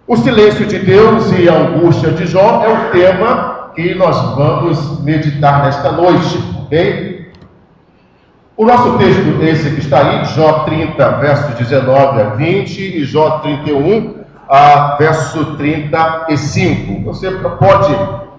O silêncio de Deus e a angústia de Jó é o tema que nós vamos meditar nesta noite, ok? O nosso texto, esse que está aí, Jó 30, versos 19 a 20 e Jó 31, verso 35. Você pode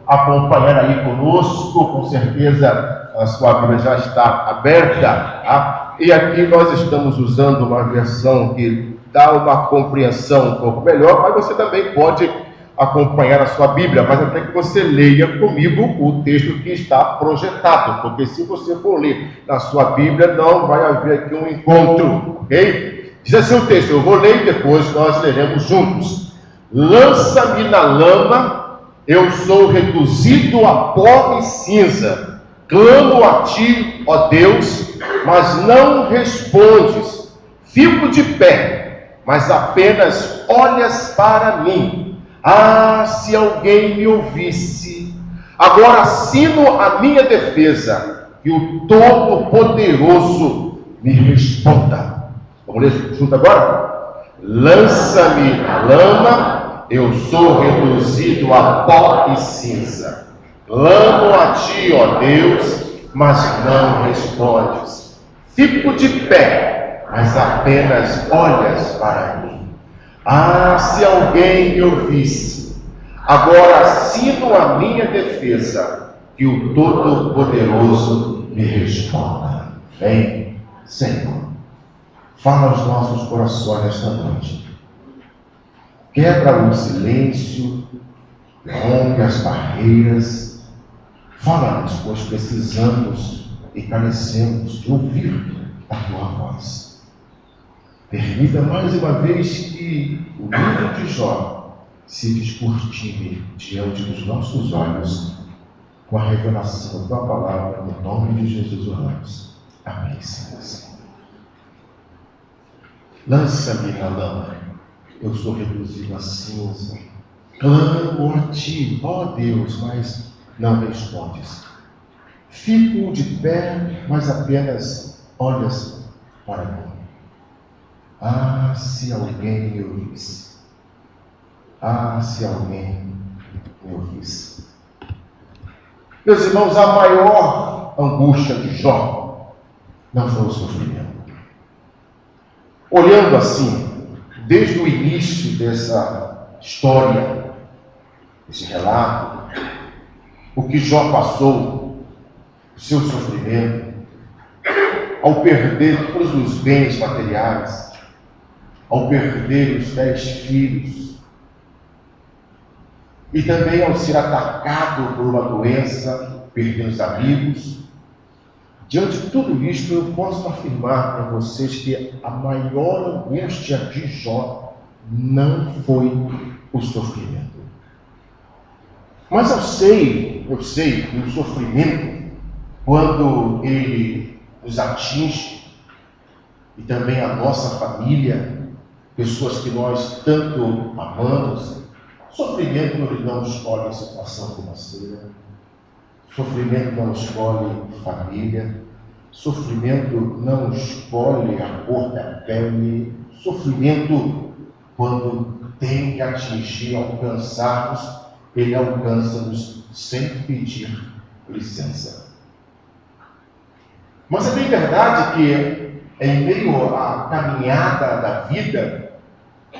acompanhar aí conosco, com certeza a sua Bíblia já está aberta, tá? E aqui nós estamos usando uma versão que dá uma compreensão um pouco melhor, mas você também pode acompanhar a sua Bíblia, mas até que você leia comigo o texto que está projetado, porque se você for ler na sua Bíblia, não vai haver aqui um encontro, ok? Diz assim o texto, eu vou ler e depois nós leremos juntos. Lança-me na lama, eu sou reduzido a pó e cinza, clamo a ti, ó Deus, mas não respondes, fico de pé, mas apenas olhas para mim. Ah, se alguém me ouvisse! Agora assino a minha defesa, e o Todo-Poderoso me responda. Vamos ler junto agora? Lança-me na lama, eu sou reduzido a pó e cinza. Clamo a ti, ó Deus, mas não respondes. Fico de pé, mas apenas olhas para mim. Ah, se alguém me ouvisse! Agora assino a minha defesa, que o Todo-Poderoso me responda. Vem, Senhor, fala aos nossos corações esta noite. Quebra o silêncio, rompe as barreiras. Fala-nos, pois precisamos e carecemos de ouvir a tua voz. Permita mais uma vez que o livro de Jó se descortine diante dos nossos olhos com a revelação da tua palavra, no nome de Jesus oramos. Amém, Senhor. Lança-me na lama, eu sou reduzido a cinza. Clamo a ti, ó Deus, mas não respondes. Fico de pé, mas apenas olhas para mim. Ah, se alguém me ouvisse! Ah, se alguém me ouvisse! Meus irmãos, a maior angústia de Jó não foi o sofrimento. Olhando assim, desde o início dessa história, desse relato, o que Jó passou, o seu sofrimento, ao perder todos os bens materiais, ao perder os 10 filhos, e também ao ser atacado por uma doença, perder os amigos. Diante de tudo isto, eu posso afirmar para vocês que a maior angústia de Jó não foi o sofrimento. Mas eu sei que o sofrimento, quando ele nos atinge, e também a nossa família, pessoas que nós tanto amamos, sofrimento não escolhe situação financeira, sofrimento não escolhe família, sofrimento não escolhe a cor da pele, sofrimento, quando tem que atingir, alcançarmos, ele alcança-nos sem pedir licença. Mas é bem verdade que, em meio à caminhada da vida,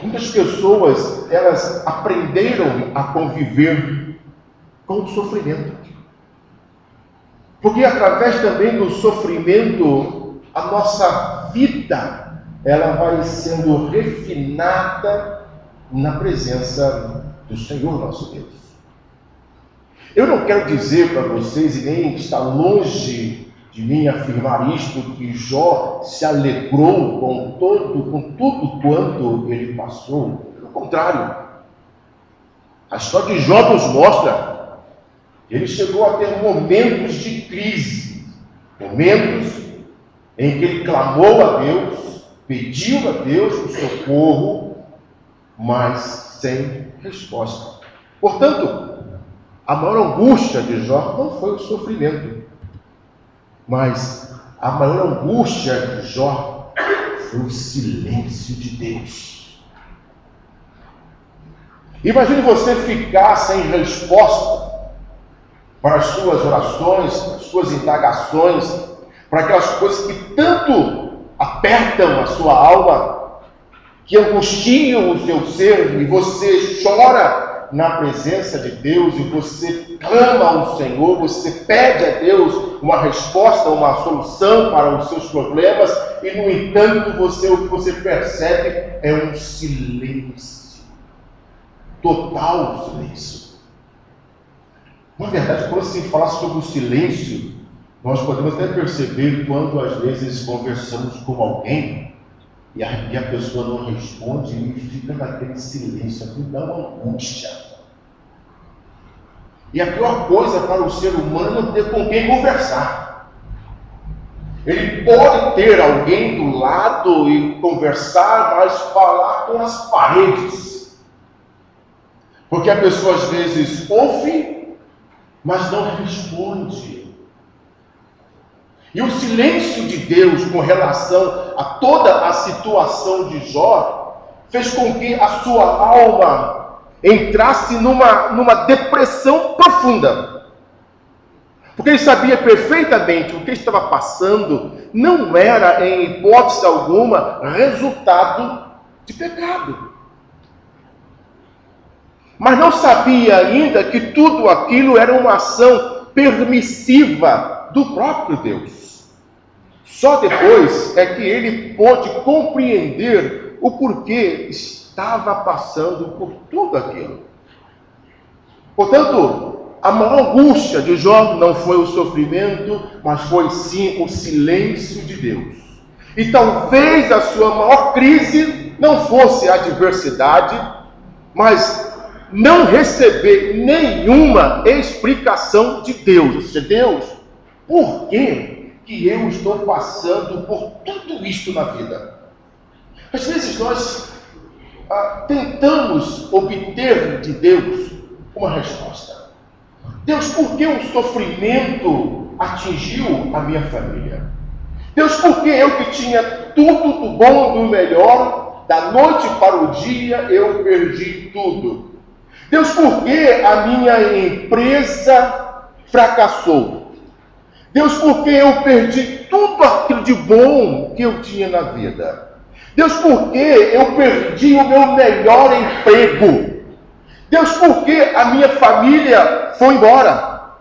muitas pessoas, elas aprenderam a conviver com o sofrimento. Porque através também do sofrimento, a nossa vida, ela vai sendo refinada na presença do Senhor nosso Deus. Eu não quero dizer para vocês, e nem está longe de mim afirmar isto, que Jó se alegrou com tudo quanto ele passou. Pelo contrário, a história de Jó nos mostra que ele chegou a ter momentos de crise, momentos em que ele clamou a Deus, pediu a Deus o socorro, mas sem resposta. Portanto, a maior angústia de Jó não foi o sofrimento, mas a maior angústia de Jó foi o silêncio de Deus. Imagine você ficar sem resposta para as suas orações, para as suas indagações, para aquelas coisas que tanto apertam a sua alma, que angustiam o seu ser, e você chora na presença de Deus, e você clama ao Senhor, você pede a Deus uma resposta, uma solução para os seus problemas, e no entanto o que você percebe é um silêncio, total silêncio. Na verdade, quando se fala sobre o silêncio, nós podemos até perceber quando às vezes conversamos com alguém e a pessoa não responde e fica naquele silêncio, aquilo dá uma angústia. E a pior coisa para o ser humano é não ter com quem conversar. Ele pode ter alguém do lado e conversar, mas falar com as paredes. Porque a pessoa às vezes ouve, mas não responde. E o silêncio de Deus com relação a toda a situação de Jó fez com que a sua alma entrasse numa depressão profunda. Porque ele sabia perfeitamente o que estava passando não era, em hipótese alguma, resultado de pecado. Mas não sabia ainda que tudo aquilo era uma ação permissiva do próprio Deus. Só depois é que ele pôde compreender o porquê estava passando por tudo aquilo. Portanto, a maior angústia de Jó não foi o sofrimento, mas foi sim o silêncio de Deus. E talvez a sua maior crise não fosse a adversidade, mas não receber nenhuma explicação de Deus. Ou seja, Deus, por que eu estou passando por tudo isto na vida? Às vezes nós tentamos obter de Deus uma resposta. Deus, por que o sofrimento atingiu a minha família? Deus, por que eu que tinha tudo do bom e do melhor, da noite para o dia, eu perdi tudo? Deus, por que a minha empresa fracassou? Deus, por que eu perdi tudo aquilo de bom que eu tinha na vida? Deus, por que eu perdi o meu melhor emprego? Deus, por que a minha família foi embora?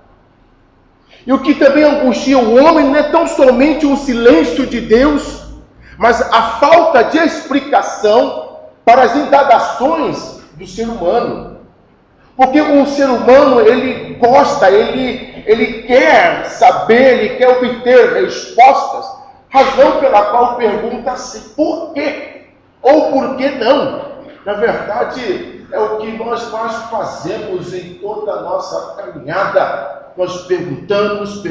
E o que também angustia o homem não é tão somente o silêncio de Deus, mas a falta de explicação para as indagações do ser humano. Porque o ser humano, ele gosta, ele quer saber, ele quer obter respostas, razão pela qual pergunta assim, por quê? Ou por que não? Na verdade, é o que nós mais fazemos em toda a nossa caminhada. Nós perguntamos,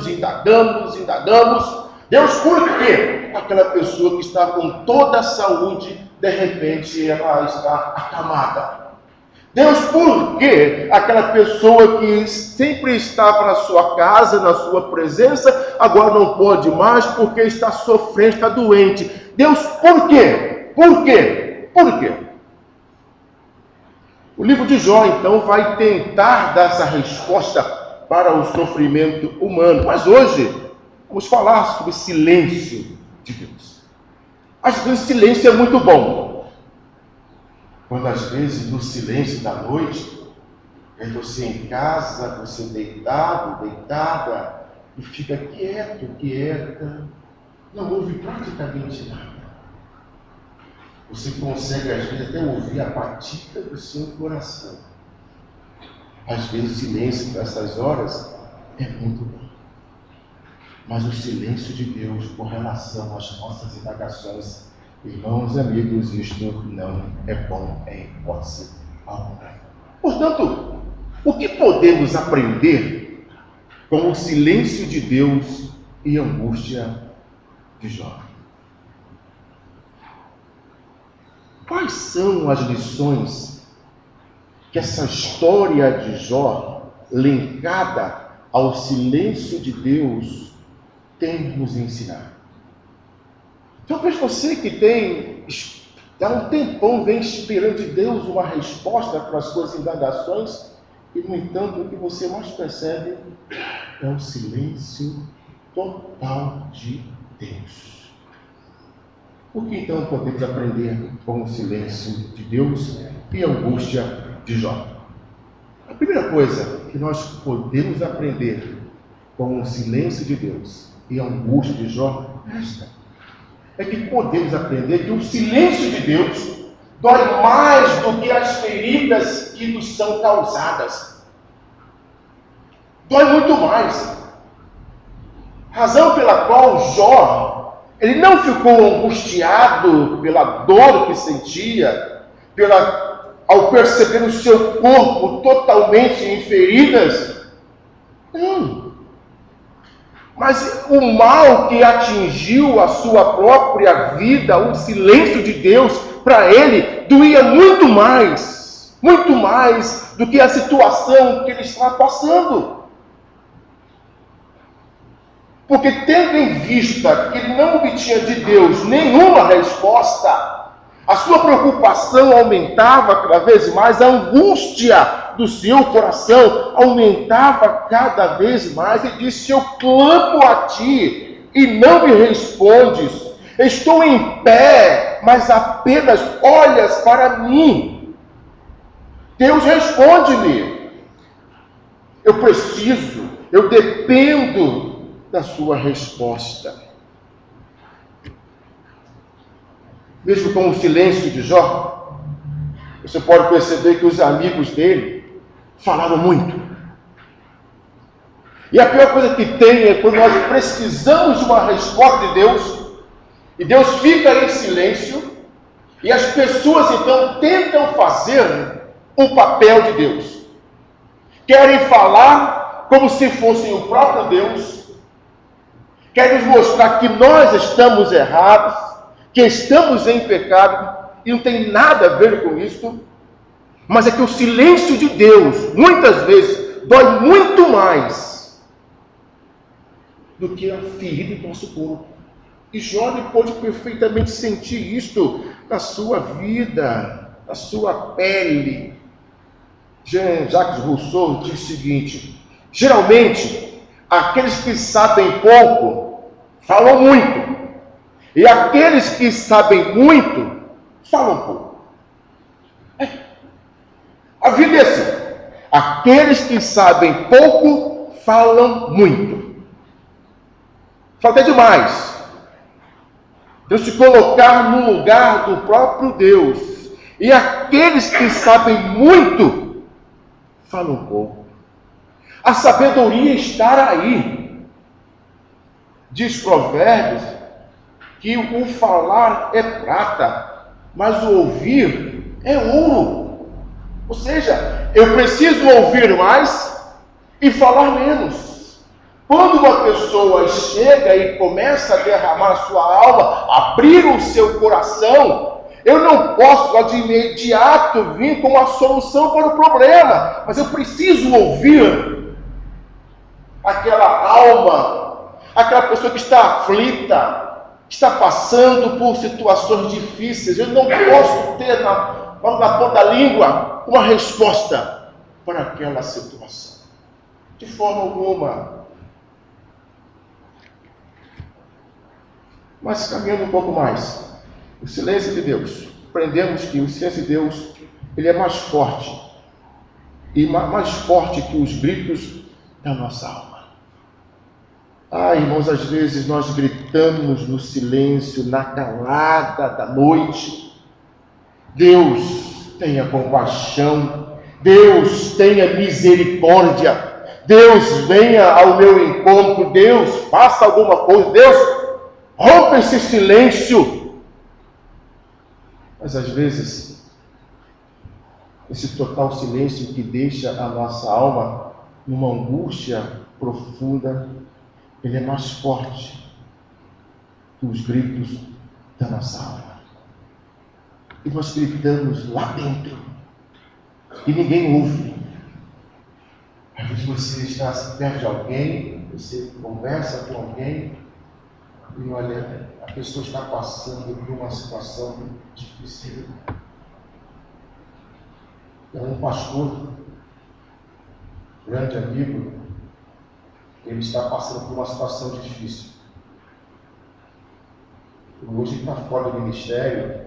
indagamos. Deus, por quê? Aquela pessoa que está com toda a saúde, de repente ela está acamada. Deus, por que aquela pessoa que sempre estava na sua casa, na sua presença, agora não pode mais porque está sofrendo, está doente? Deus, por quê? Por quê? Por quê? O livro de Jó, então, vai tentar dar essa resposta para o sofrimento humano. Mas hoje, vamos falar sobre silêncio de Deus. Às vezes, silêncio é muito bom. Quando às vezes no silêncio da noite, é você em casa, você deitado, deitada, e fica quieto, quieta, não ouve praticamente nada. Você consegue às vezes até ouvir a batida do seu coração. Às vezes o silêncio nessas horas é muito bom. Mas o silêncio de Deus com relação às nossas indagações, irmãos e amigos, isto não é bom em hipótese alguma. Portanto, o que podemos aprender com o silêncio de Deus e a angústia de Jó? Quais são as lições que essa história de Jó, linkada ao silêncio de Deus, tem nos ensinar? Talvez você que tem há um tempão vem esperando de Deus uma resposta para as suas indagações, e, no entanto, o que você mais percebe é o silêncio total de Deus. O que então podemos aprender com o silêncio de Deus e a angústia de Jó? A primeira coisa que nós podemos aprender com o silêncio de Deus e a angústia de Jó é que podemos aprender que o silêncio de Deus dói mais do que as feridas que nos são causadas. Dói muito mais. Razão pela qual Jó, ele não ficou angustiado pela dor que sentia, ao perceber o seu corpo totalmente em feridas. Não. Mas o mal que atingiu a sua própria vida, o silêncio de Deus, para ele, doía muito mais do que a situação que ele estava passando. Porque tendo em vista que ele não obtinha de Deus nenhuma resposta, a sua preocupação aumentava cada vez mais, a angústia do seu coração aumentava cada vez mais, e disse: eu clamo a ti e não me respondes, estou em pé, mas apenas olhas para mim. Deus responde-me, eu dependo da sua resposta. Mesmo com o silêncio de Jó, você pode perceber que os amigos dele falaram muito. E a pior coisa que tem é quando nós precisamos de uma resposta de Deus, e Deus fica em silêncio, e as pessoas então tentam fazer o papel de Deus. Querem falar como se fossem o próprio Deus, querem nos mostrar que nós estamos errados, que estamos em pecado, e não tem nada a ver com isso, mas é que o silêncio de Deus, muitas vezes, dói muito mais do que a ferida do nosso corpo. E Jó pôde perfeitamente sentir isto na sua vida, na sua pele. Jean-Jacques Rousseau diz o seguinte: geralmente, aqueles que sabem pouco, falam muito. E aqueles que sabem muito, falam pouco. A vida é assim. Aqueles que sabem pouco, falam muito. Fala até demais. Deus se colocar no lugar do próprio Deus. E aqueles que sabem muito, falam pouco. A sabedoria está aí. Diz Provérbios que o falar é prata, mas o ouvir é ouro. Ou seja, eu preciso ouvir mais e falar menos. Quando uma pessoa chega e começa a derramar a sua alma, abrir o seu coração, eu não posso de imediato vir com uma solução para o problema, mas eu preciso ouvir aquela alma, aquela pessoa que está aflita, está passando por situações difíceis. Eu não posso ter na ponta da língua uma resposta para aquela situação, de forma alguma. Mas caminhando um pouco mais, o silêncio de Deus, aprendemos que o silêncio de Deus, ele é mais forte, e mais forte que os gritos da nossa alma. Irmãos, às vezes nós gritamos no silêncio, na calada da noite: Deus tenha compaixão, Deus tenha misericórdia, Deus venha ao meu encontro, Deus faça alguma coisa, Deus rompa esse silêncio. Mas às vezes, esse total silêncio que deixa a nossa alma numa angústia profunda, ele é mais forte que os gritos da nossa alma. E nós gritamos lá dentro, e ninguém ouve. Às vezes você está perto de alguém, você conversa com alguém, E olha, a pessoa está passando por uma situação difícil. É um pastor, grande amigo, ele está passando por uma situação difícil. Hoje está fora do ministério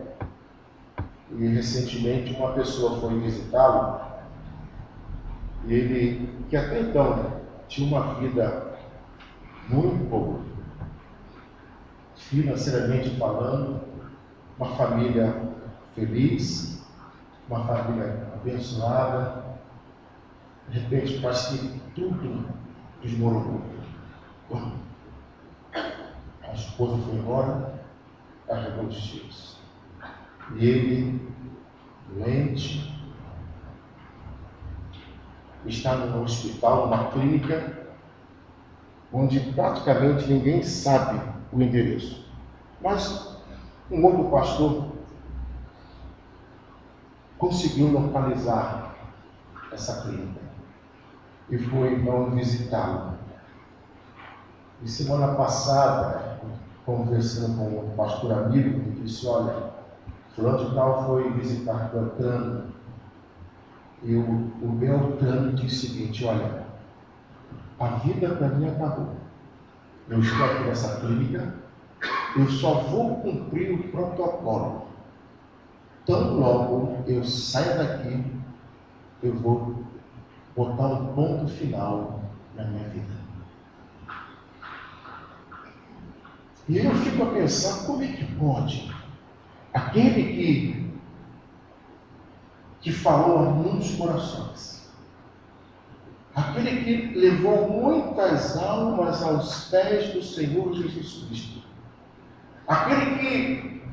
e recentemente uma pessoa foi visitá-lo e ele, que até então tinha uma vida muito boa, financeiramente falando, uma família feliz, uma família abençoada, de repente parece que tudo desmoronou. A esposa foi embora, carregou os filhos. E ele, doente, está num hospital, numa clínica, onde praticamente ninguém sabe o endereço. Mas um outro pastor conseguiu localizar essa clínica e foi então visitá-lo. E semana passada, conversando com um pastor amigo, ele disse: olha, fulano de tal foi visitar Beltrano. E o Beltrano disse o seguinte: olha, a vida para mim acabou. Eu estou aqui nessa clínica, eu só vou cumprir o protocolo. Tão logo eu saio daqui, eu vou botar um ponto final na minha vida. E eu fico a pensar, como é que pode aquele que falou a muitos corações, aquele que levou muitas almas aos pés do Senhor Jesus Cristo, aquele que,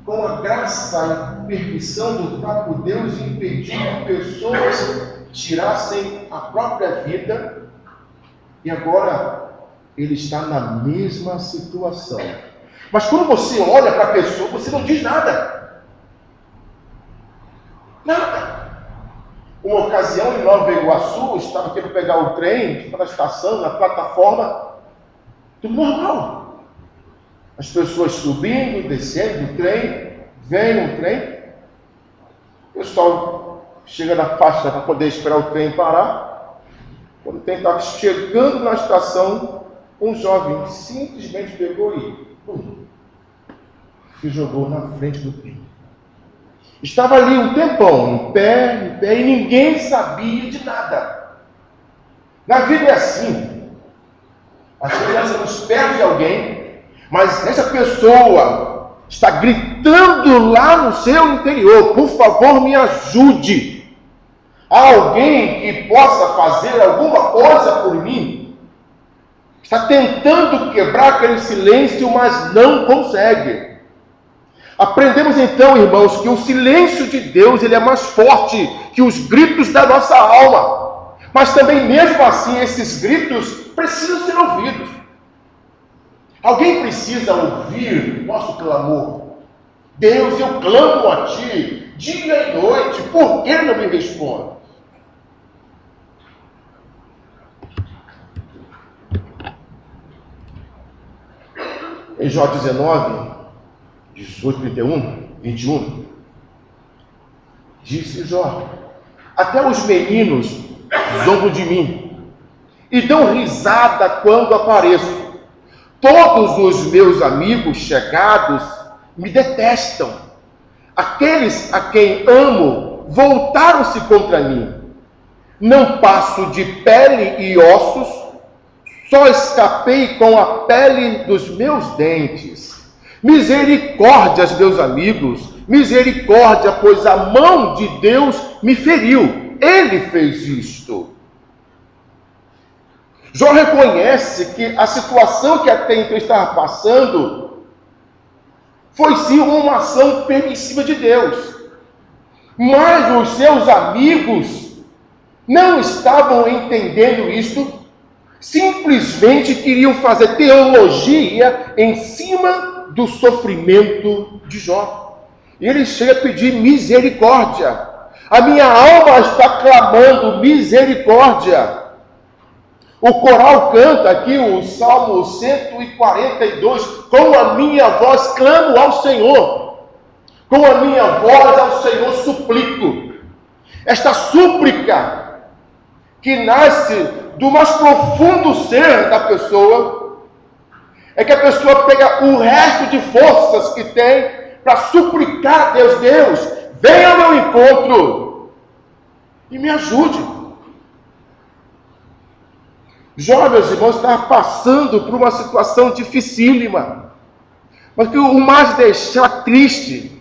com a graça e permissão do próprio Deus, impediu que pessoas tirassem a própria vida, e agora ele está na mesma situação. Mas quando você olha para a pessoa, você não diz nada. Nada. Uma ocasião em Nova Iguaçu, estava querendo pegar o trem, na estação, na plataforma, tudo normal. As pessoas subindo, descendo do trem, vem um trem, o pessoal chega na faixa para poder esperar o trem parar. Quando o trem estava chegando na estação, um jovem simplesmente pegou e se jogou na frente do trem. Estava ali um tempão, em pé, e ninguém sabia de nada. Na vida é assim. Às vezes nós estamos perto de alguém, mas essa pessoa está gritando lá no seu interior: por favor, me ajude. Há alguém que possa fazer alguma coisa por mim. Está tentando quebrar aquele silêncio, mas não consegue. Aprendemos então, irmãos, que o silêncio de Deus ele é mais forte que os gritos da nossa alma. Mas também, mesmo assim, esses gritos precisam ser ouvidos. Alguém precisa ouvir nosso clamor. Deus, eu clamo a Ti, dia e noite, por que não me responde? Em Jó 19, 18, 31, 21, disse Jó: até os meninos zombam de mim e dão risada quando apareço. Todos os meus amigos chegados me detestam. Aqueles a quem amo voltaram-se contra mim. Não passo de pele e ossos, só escapei com a pele dos meus dentes. Misericórdia, meus amigos, misericórdia, pois a mão de Deus me feriu. Ele fez isto. Jó reconhece que a situação que até então estava passando foi sim uma ação permissiva de Deus. Mas os seus amigos não estavam entendendo isto, simplesmente queriam fazer teologia em cima do sofrimento de Jó. E ele chega a pedir misericórdia. A minha alma está clamando misericórdia. O coral canta aqui o Salmo 142, com a minha voz clamo ao Senhor, com a minha voz ao Senhor suplico. Esta súplica que nasce do mais profundo ser da pessoa, é que a pessoa pega o resto de forças que tem para suplicar a Deus: Deus, venha ao meu encontro e me ajude. Jó, meus irmãos, estava passando por uma situação dificílima, mas que o mais deixava triste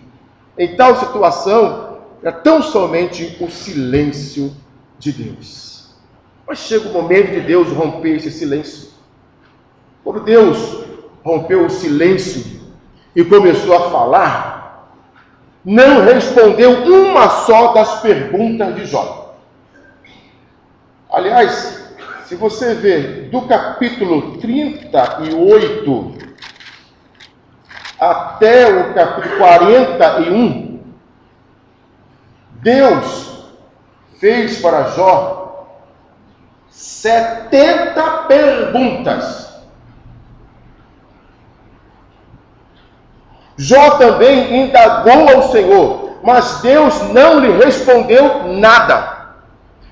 em tal situação era tão somente o silêncio de Deus. Mas chega o momento de Deus romper esse silêncio. Quando Deus rompeu o silêncio e começou a falar, não respondeu uma só das perguntas de Jó. Aliás, se você ver do capítulo 38 até o capítulo 41, Deus fez para Jó 70 perguntas. Jó também indagou ao Senhor, mas Deus não lhe respondeu nada.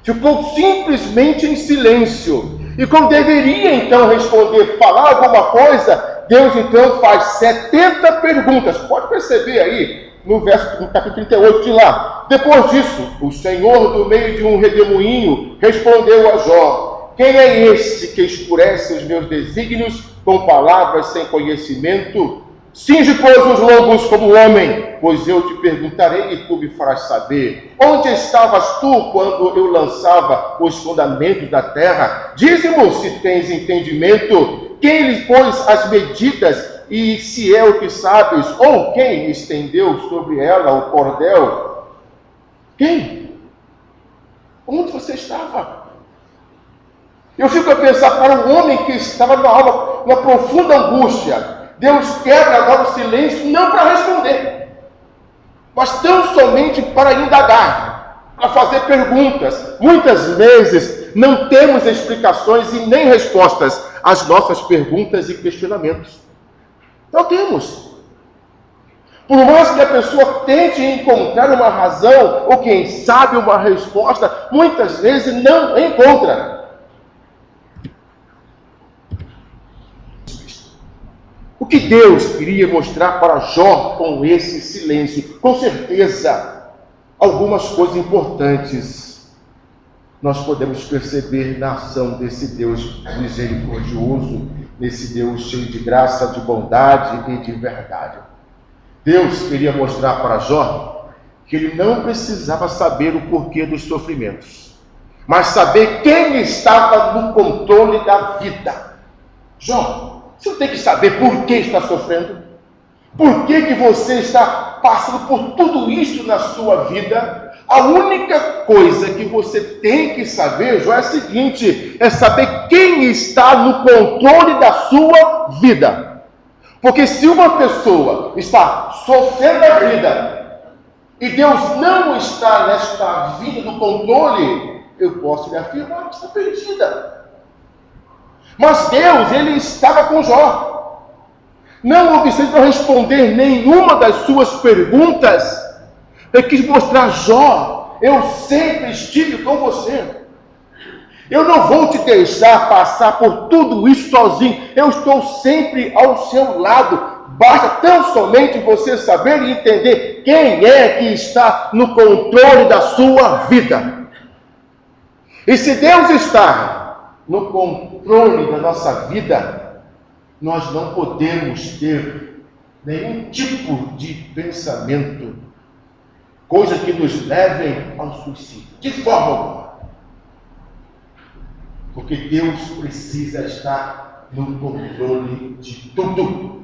Ficou simplesmente em silêncio. E como deveria então responder, falar alguma coisa, Deus então faz 70 perguntas. Pode perceber aí no capítulo 38 de lá. Depois disso, o Senhor, do meio de um redemoinho, respondeu a Jó: quem é este que escurece os meus desígnios com palavras sem conhecimento? Cinge, pois, os lombos como homem, pois eu te perguntarei e tu me farás saber. Onde estavas tu quando eu lançava os fundamentos da terra? Dize-me se tens entendimento. Quem lhe pôs as medidas e se é o que sabes? Ou quem estendeu sobre ela o cordel? Quem? Onde você estava? Eu fico a pensar para um homem que estava numa alma, numa profunda angústia. Deus quebra agora o silêncio, não para responder, mas tão somente para indagar, para fazer perguntas. Muitas vezes não temos explicações e nem respostas às nossas perguntas e questionamentos. Não temos. Por mais que a pessoa tente encontrar uma razão, ou quem sabe uma resposta, muitas vezes não encontra. O que Deus queria mostrar para Jó com esse silêncio? Com certeza, algumas coisas importantes nós podemos perceber na ação desse Deus misericordioso, nesse Deus cheio de graça, de bondade e de verdade. Deus queria mostrar para Jó que ele não precisava saber o porquê dos sofrimentos, mas saber quem estava no controle da vida. Jó, você tem que saber por que está sofrendo. Por que você está passando por tudo isso na sua vida? A única coisa que você tem que saber, Jó, é a seguinte: é saber quem está no controle da sua vida. Porque se uma pessoa está sofrendo a vida e Deus não está nesta vida do controle, eu posso lhe afirmar que está perdida. Mas Deus, ele estava com Jó. Não obstante não responder nenhuma das suas perguntas, ele quis mostrar: Jó, eu sempre estive com você. Eu não vou te deixar passar por tudo isso sozinho. Eu estou sempre ao seu lado. Basta tão somente você saber e entender quem é que está no controle da sua vida. E se Deus está no controle da nossa vida, nós não podemos ter nenhum tipo de pensamento, coisa que nos leve ao suicídio, de forma alguma. Porque Deus precisa estar no controle de tudo.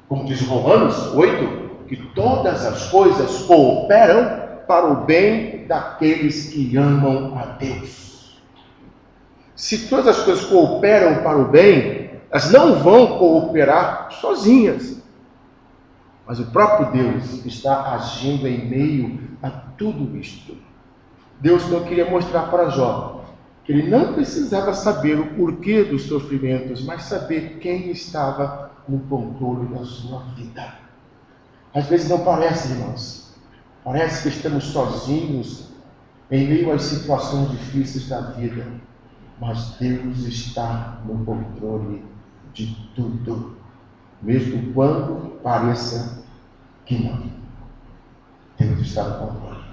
Como diz Romanos 8, que todas as coisas cooperam para o bem daqueles que amam a Deus. Se todas as coisas cooperam para o bem, elas não vão cooperar sozinhas. Mas o próprio Deus está agindo em meio a tudo isto. Deus não queria mostrar para Jó que ele não precisava saber o porquê dos sofrimentos, mas saber quem estava no controle da sua vida. Às vezes não parece, irmãos. Parece que estamos sozinhos em meio às situações difíceis da vida. Mas Deus está no controle de tudo, mesmo quando pareça que não. Deus está no controle.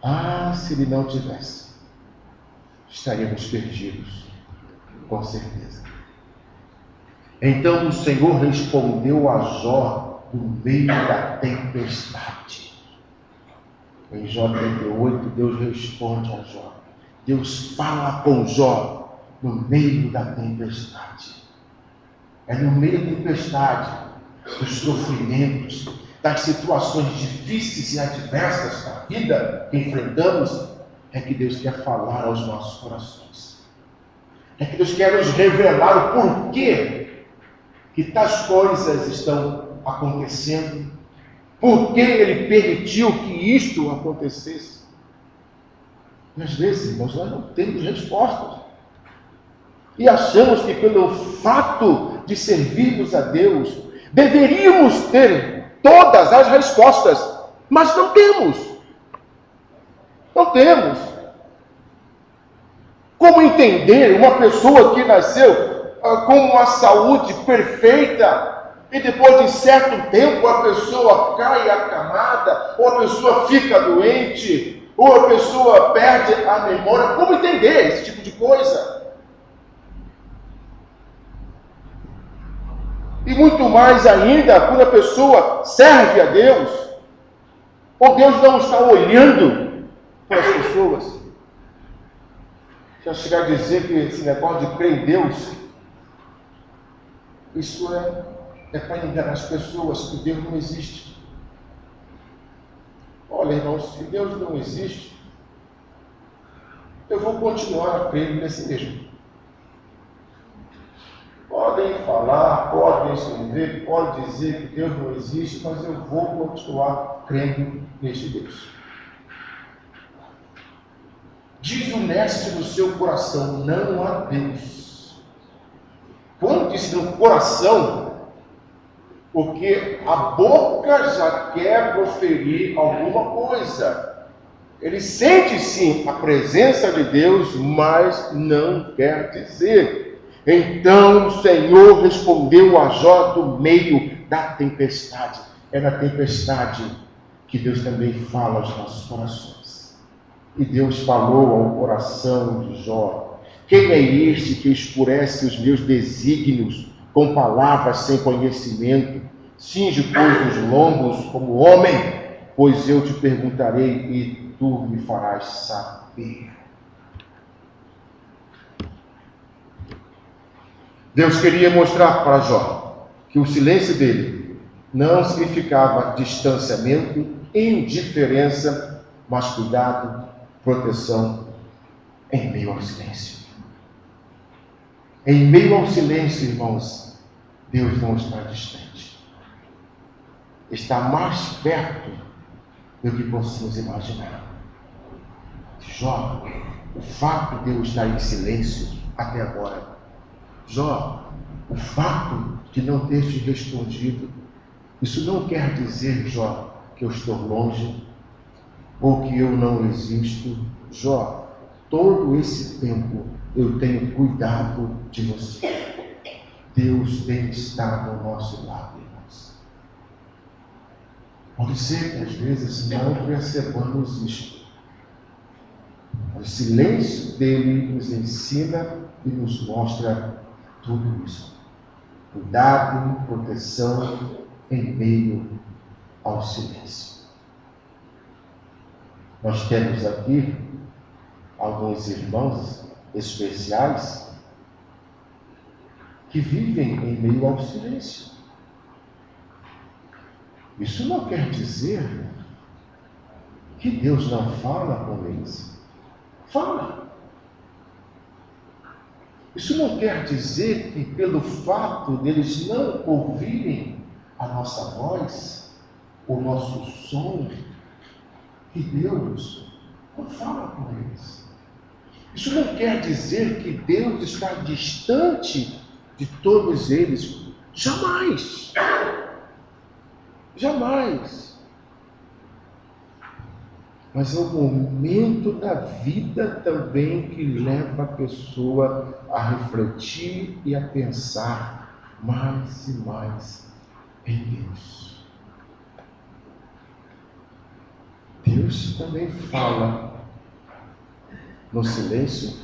Ah, se Ele não tivesse, estaríamos perdidos, com certeza. Então o Senhor respondeu a Jó no meio da tempestade. Em Jó 38, Deus responde a Jó. Deus fala com Jó no meio da tempestade. É no meio da tempestade, dos sofrimentos, das situações difíceis e adversas da vida que enfrentamos, é que Deus quer falar aos nossos corações. É que Deus quer nos revelar o porquê que tais coisas estão acontecendo. Por que Ele permitiu que isto acontecesse? E às vezes, irmãos, nós não temos respostas. E achamos que pelo fato de servirmos a Deus, deveríamos ter todas as respostas. Mas não temos. Não temos. Como entender uma pessoa que nasceu com uma saúde perfeita e depois de certo tempo a pessoa cai acamada, ou a pessoa fica doente, ou a pessoa perde a memória? Como entender esse tipo de coisa? E muito mais ainda quando a pessoa serve a Deus, ou Deus não está olhando para as pessoas. Já chegar a dizer que esse negócio de crer em Deus, isso é para enganar as pessoas, que Deus não existe. Olha, irmãos, se Deus não existe, eu vou continuar crendo nesse mesmo. Podem falar, podem escrever, podem dizer que Deus não existe, mas eu vou continuar crendo neste Deus. Desoneste no seu coração, não há Deus. Quando diz no coração, porque a boca já quer proferir alguma coisa. Ele sente sim a presença de Deus, mas não quer dizer. Então o Senhor respondeu a Jó do meio da tempestade. É na tempestade que Deus também fala aos nossos corações. E Deus falou ao coração de Jó: quem é este que escurece os meus desígnios com palavras sem conhecimento? Cinge pois os lombos como homem, pois eu te perguntarei e tu me farás saber. Deus queria mostrar para Jó que o silêncio dele não significava distanciamento, indiferença, mas cuidado, proteção em meio ao silêncio. Em meio ao silêncio, irmãos, Deus não está distante. Está mais perto do que possamos imaginar. Jó, o fato de eu estar em silêncio até agora, Jó, o fato de não ter te respondido, isso não quer dizer, Jó, que eu estou longe ou que eu não existo. Jó, todo esse tempo eu tenho cuidado de você. Deus tem estado ao nosso lado, irmãos. Pode ser que às vezes não percebamos isto. O silêncio dele nos ensina e nos mostra tudo isso. Cuidado, proteção em meio ao silêncio. Nós temos aqui alguns irmãos especiais que vivem em meio ao silêncio. Isso não quer dizer que Deus não fala com eles. Fala. Isso não quer dizer que pelo fato deles não ouvirem a nossa voz, o nosso som, que Deus não fala com eles. Isso não quer dizer que Deus está distante de todos eles. Jamais. Jamais. Mas é o momento da vida também que leva a pessoa a refletir e a pensar mais e mais em Deus. Deus também fala no silêncio,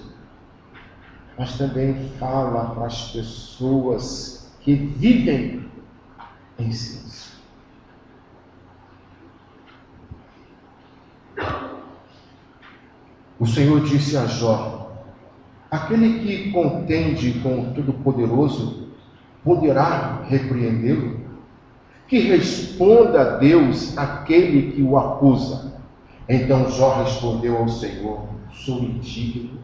mas também fala para as pessoas que vivem em silêncio. O Senhor disse a Jó: aquele que contende com o Todo-Poderoso poderá repreendê-lo? Que responda a Deus aquele que o acusa. Então Jó respondeu ao Senhor: sou indigno.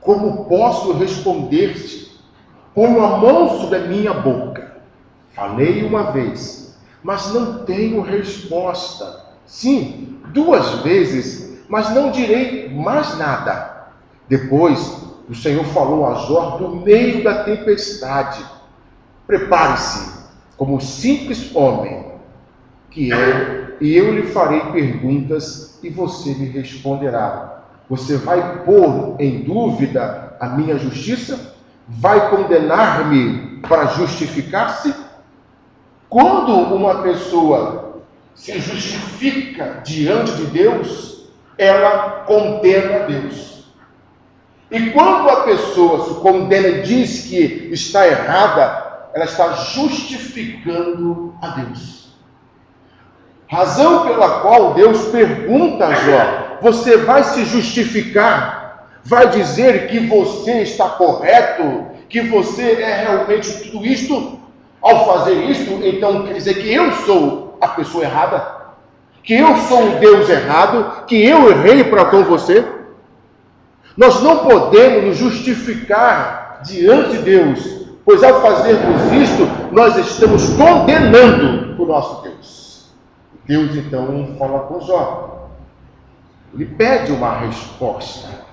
Como posso responder-te? Ponho a mão sobre a minha boca. Falei uma vez, mas não tenho resposta. Sim, 2 vezes, mas não direi mais nada. Depois, o Senhor falou a Jó do meio da tempestade: prepare-se como simples homem que é, e eu lhe farei perguntas e você me responderá. Você vai pôr em dúvida a minha justiça? Vai condenar-me para justificar-se? Quando uma pessoa se justifica diante de Deus, ela condena Deus. E quando a pessoa se condena e diz que está errada, ela está justificando a Deus. Razão pela qual Deus pergunta a Jó: você vai se justificar? Vai dizer que você está correto? Que você é realmente tudo isto? Ao fazer isto, então quer dizer que eu sou a pessoa errada? Que eu sou o Deus errado? Que eu errei para com você? Nós não podemos nos justificar diante de Deus, pois ao fazermos isto, nós estamos condenando o nosso Deus. Deus então fala com Jó. Ele pede uma resposta.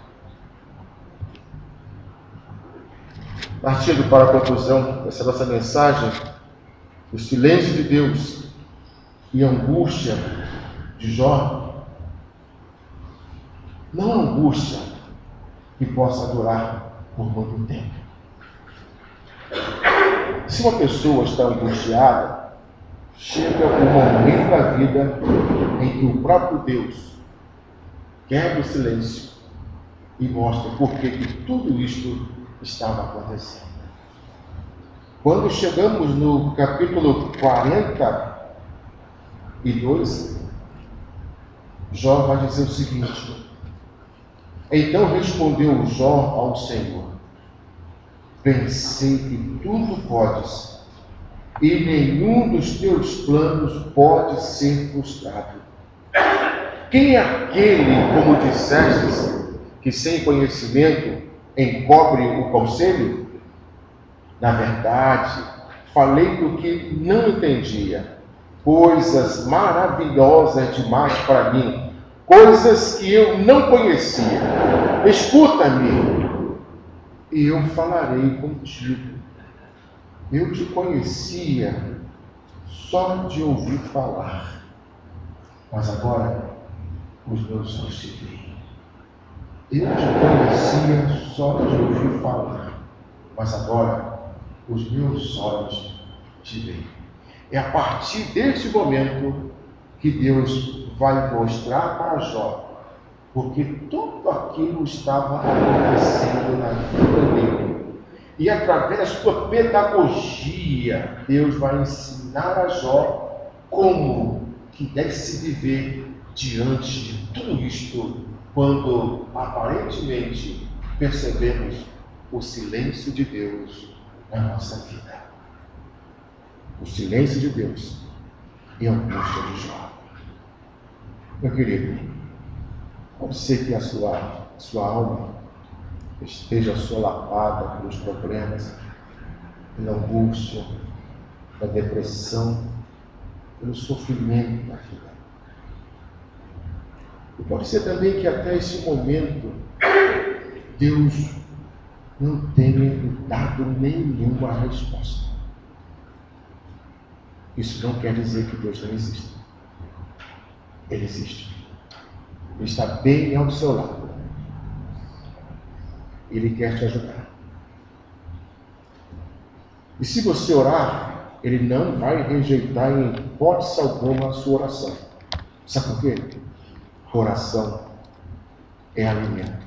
Partindo para a conclusão dessa nossa mensagem, o silêncio de Deus e a angústia de Jó, não a angústia que possa durar por muito tempo. Se uma pessoa está angustiada, chega o momento da vida em que o próprio Deus quebra o silêncio e mostra por que tudo isto estava acontecendo. Quando chegamos no capítulo 42, Jó vai dizer o seguinte: então respondeu Jó ao Senhor: pensei que tudo podes, e nenhum dos teus planos pode ser frustrado. Quem é aquele, como dissestes, que sem conhecimento encobre o conselho? Na verdade, falei do que não entendia, coisas maravilhosas demais para mim, coisas que eu não conhecia. Escuta-me, e eu falarei contigo. Eu te conhecia só de ouvir falar, mas agora os meus olhos te veem. Eu te conhecia só de ouvir falar, mas agora os meus olhos te veem. É a partir deste momento que Deus vai mostrar para Jó, porque tudo aquilo estava acontecendo na vida dele. E através da sua pedagogia, Deus vai ensinar a Jó como que deve se viver diante de tudo isto, quando aparentemente percebemos o silêncio de Deus na nossa vida. O silêncio de Deus e a angústia de Jó. Meu querido, pode ser que a sua alma esteja solapada pelos problemas, pela angústia, pela depressão, pelo sofrimento da vida. E pode ser também que até esse momento Deus não tenha dado nenhuma resposta. Isso não quer dizer que Deus não existe. Ele existe. Ele está bem ao seu lado. Ele quer te ajudar. E se você orar, Ele não vai rejeitar em hipótese alguma a sua oração. Sabe por quê? Oração é alimento.